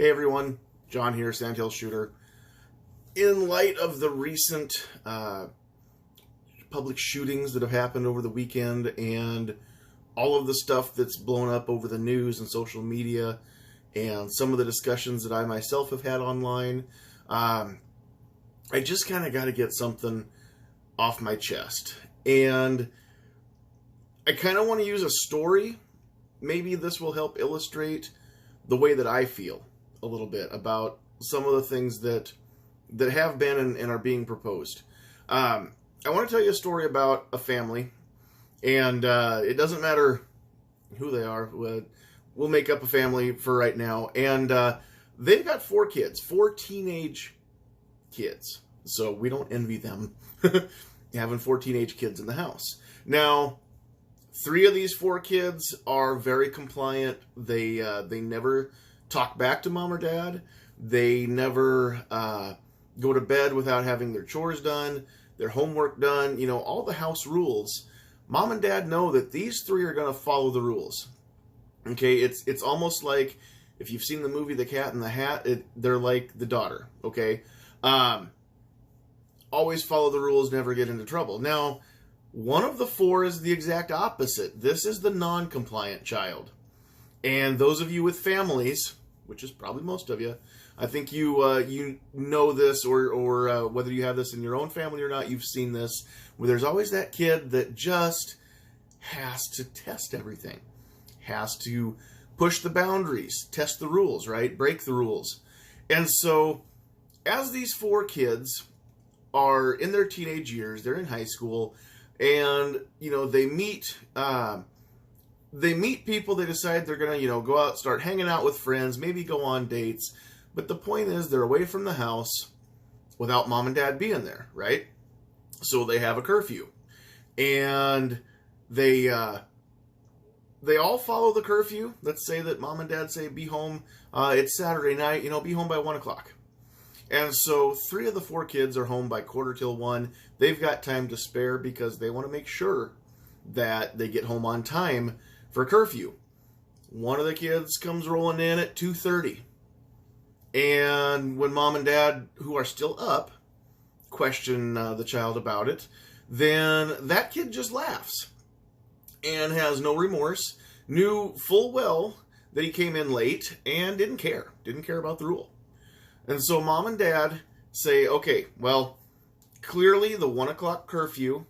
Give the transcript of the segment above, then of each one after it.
Hey everyone, John here, Sandhill Shooter. In light of the recent public shootings that have happened over the weekend and all of the stuff that's blown up over the news and social media and some of the discussions that I myself have had online, I just kind of got to get something off my chest. And I kind of want to use a story. Maybe this will help illustrate the way that I feel a little bit about some of the things that have been and are being proposed. I want to tell you a story about a family, and it doesn't matter who they are. We'll make up a family for right now, and they've got 4 kids, 4 teenage kids. So we don't envy them having 4 teenage kids in the house. Now, 3 of these 4 kids are very compliant. They never talk back to mom or dad. They never go to bed without having their chores done, their homework done, all the house rules. Mom and dad know that these 3 are going to follow the rules. Okay, it's almost like if you've seen the movie The Cat in the Hat, they're like the daughter, okay? Always follow the rules, never get into trouble. Now, one of the 4 is the exact opposite. This is the non-compliant child. And those of you with families, which is probably most of you, I think you know this, or whether you have this in your own family or not, you've seen this, where there's always that kid that just has to test everything, has to push the boundaries, test the rules, right? Break the rules. And so, as these 4 kids are in their teenage years, they're in high school, and they meet people. They decide they're gonna go out, start hanging out with friends, maybe go on dates. But the point is, they're away from the house without mom and dad being there, right? So they have a curfew, and they all follow the curfew. Let's say that mom and dad say be home. It's Saturday night. Be home by 1 o'clock. And so 3 of the 4 kids are home by 1:45. They've got time to spare because they want to make sure that they get home on time for curfew. One of the kids comes rolling in at 2:30. And when mom and dad, who are still up, question the child about it, then that kid just laughs and has no remorse, knew full well that he came in late and didn't care about the rule. And so mom and dad say, okay, well, clearly the 1 o'clock curfew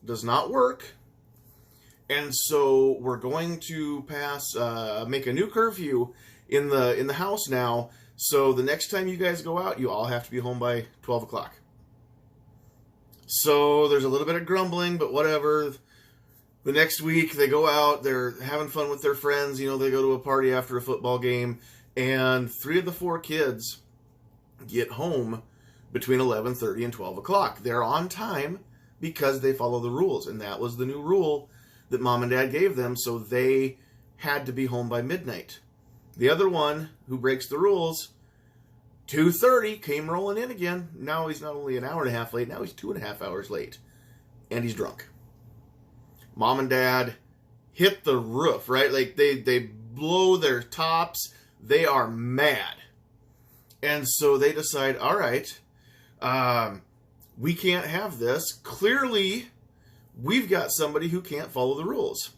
does not work. And so we're going to make a new curfew in the house now. So the next time you guys go out, you all have to be home by 12 o'clock. So there's a little bit of grumbling, but whatever. The next week they go out, they're having fun with their friends. They go to a party after a football game. And 3 of the 4 kids get home between 11:30 and 12 o'clock. They're on time because they follow the rules. And that was the new rule that mom and dad gave them. So they had to be home by midnight. The other one, who breaks the rules, 2:30, came rolling in again. Now he's not only an hour and a half late, now he's 2.5 hours late. And he's drunk. Mom and dad hit the roof, right? Like they blow their tops. They are mad. And so they decide, all right, we can't have this. Clearly, we've got somebody who can't follow the rules.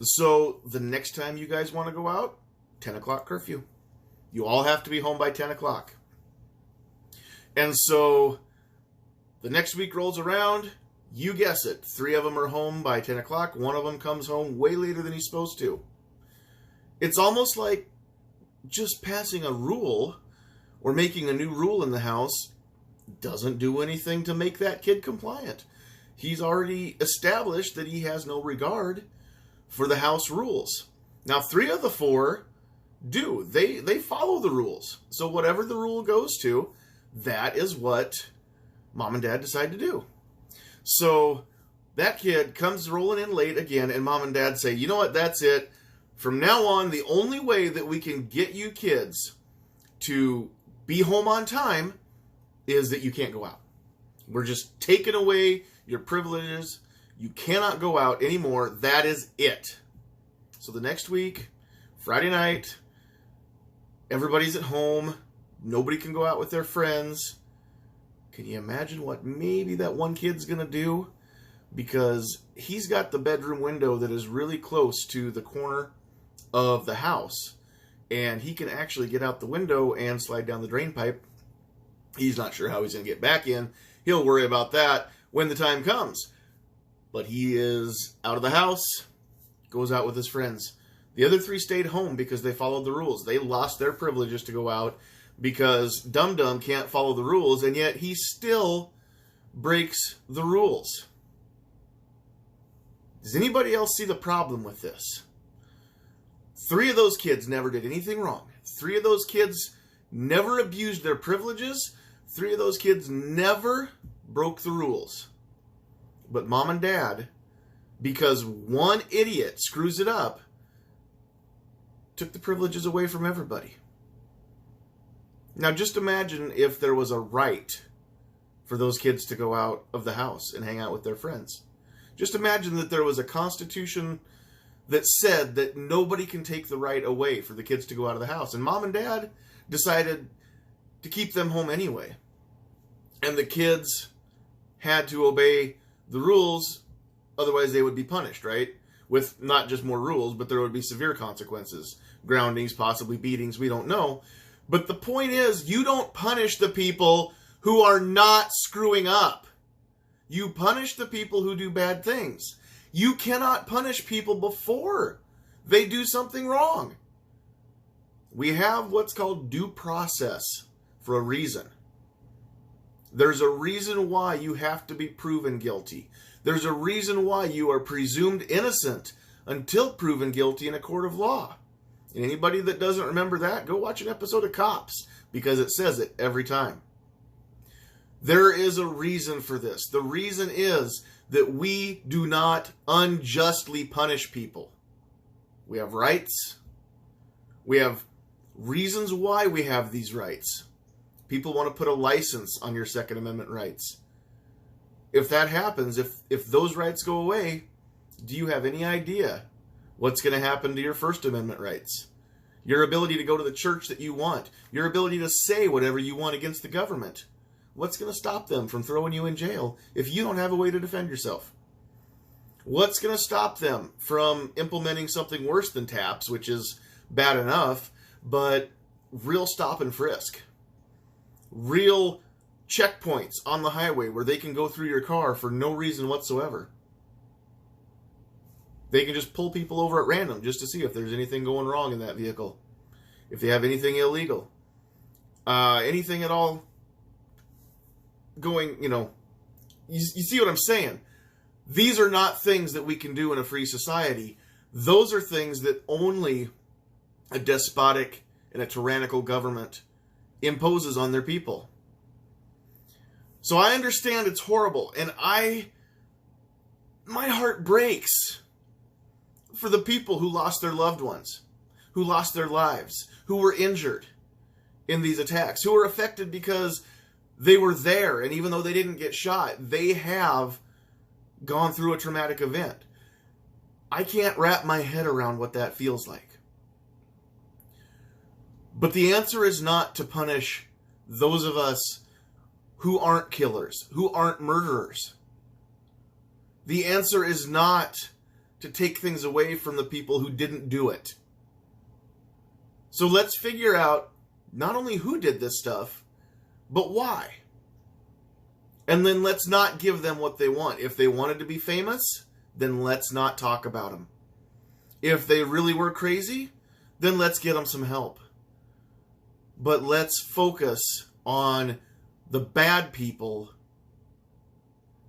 So the next time you guys want to go out, 10 o'clock curfew. You all have to be home by 10 o'clock. And so the next week rolls around. You guess it. 3 of them are home by 10 o'clock. 1 of them comes home way later than he's supposed to. It's almost like just passing a rule or making a new rule in the house doesn't do anything to make that kid compliant. He's already established that he has no regard for the house rules. Now, 3 of the 4 do. They follow the rules. So whatever the rule goes to, that is what mom and dad decide to do. So that kid comes rolling in late again, and mom and dad say, you know what, that's it. From now on, the only way that we can get you kids to be home on time is that you can't go out. We're just taking away your privileges. You cannot go out anymore. That is it. So the next week, Friday night, Everybody's at home. Nobody can go out with their friends. Can you imagine what maybe that one kid's going to do? Because he's got the bedroom window that is really close to the corner of the house. And he can actually get out the window and slide down the drain pipe. He's not sure how he's going to get back in. He'll worry about that when the time comes. But he is out of the house, goes out with his friends. The other 3 stayed home because they followed the rules. They lost their privileges to go out because Dum Dum can't follow the rules, and yet he still breaks the rules. Does anybody else see the problem with this? 3 of those kids never did anything wrong. 3 of those kids never abused their privileges. 3 of those kids never broke the rules. But mom and dad, because one idiot screws it up, took the privileges away from everybody. Now just imagine if there was a right for those kids to go out of the house and hang out with their friends. Just imagine that there was a constitution that said that nobody can take the right away for the kids to go out of the house. And mom and dad decided to keep them home anyway. And the kids had to obey the rules, otherwise they would be punished, right? With not just more rules, but there would be severe consequences. Groundings, possibly beatings, we don't know. But the point is, you don't punish the people who are not screwing up. You punish the people who do bad things. You cannot punish people before they do something wrong. We have what's called due process for a reason. There's a reason why you have to be proven guilty. There's a reason why you are presumed innocent until proven guilty in a court of law. And anybody that doesn't remember that, go watch an episode of Cops, because it says it every time. There is a reason for this. The reason is that we do not unjustly punish people. We have rights. We have reasons why we have these rights. People want to put a license on your Second Amendment rights. If that happens, if those rights go away, do you have any idea what's going to happen to your First Amendment rights? Your ability to go to the church that you want. Your ability to say whatever you want against the government. What's going to stop them from throwing you in jail if you don't have a way to defend yourself? What's going to stop them from implementing something worse than TAPS, which is bad enough, but real stop and frisk? Real checkpoints on the highway where they can go through your car for no reason whatsoever. They can just pull people over at random just to see if there's anything going wrong in that vehicle. If they have anything illegal. Anything at all going, you see what I'm saying? These are not things that we can do in a free society. Those are things that only a despotic and a tyrannical government imposes on their people. So I understand it's horrible, and my heart breaks for the people who lost their loved ones, who lost their lives, who were injured in these attacks, who were affected because they were there, and even though they didn't get shot, they have gone through a traumatic event. I can't wrap my head around what that feels like. But the answer is not to punish those of us who aren't killers, who aren't murderers. The answer is not to take things away from the people who didn't do it. So let's figure out not only who did this stuff, but why. And then let's not give them what they want. If they wanted to be famous, then let's not talk about them. If they really were crazy, then let's get them some help. But let's focus on the bad people,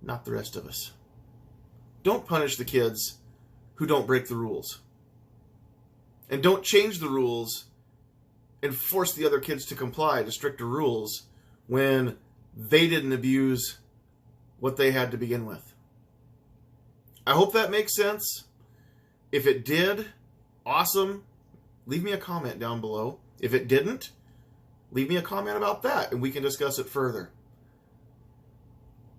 not the rest of us. Don't punish the kids who don't break the rules. And don't change the rules and force the other kids to comply to stricter rules when they didn't abuse what they had to begin with. I hope that makes sense. If it did, awesome. Leave me a comment down below. If it didn't, leave me a comment about that and we can discuss it further.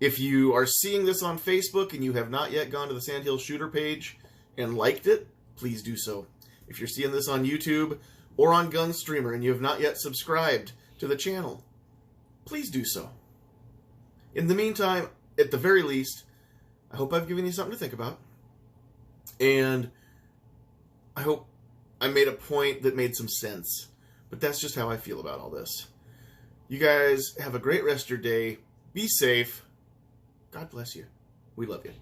If you are seeing this on Facebook and you have not yet gone to the Sandhill Shooter page and liked it, please do so. If you're seeing this on YouTube, or on Gunstreamer and you have not yet subscribed to the channel, please do so. In the meantime, at the very least, I hope I've given you something to think about. And I hope I made a point that made some sense. But that's just how I feel about all this. You guys have a great rest of your day. Be safe. God bless you. We love you.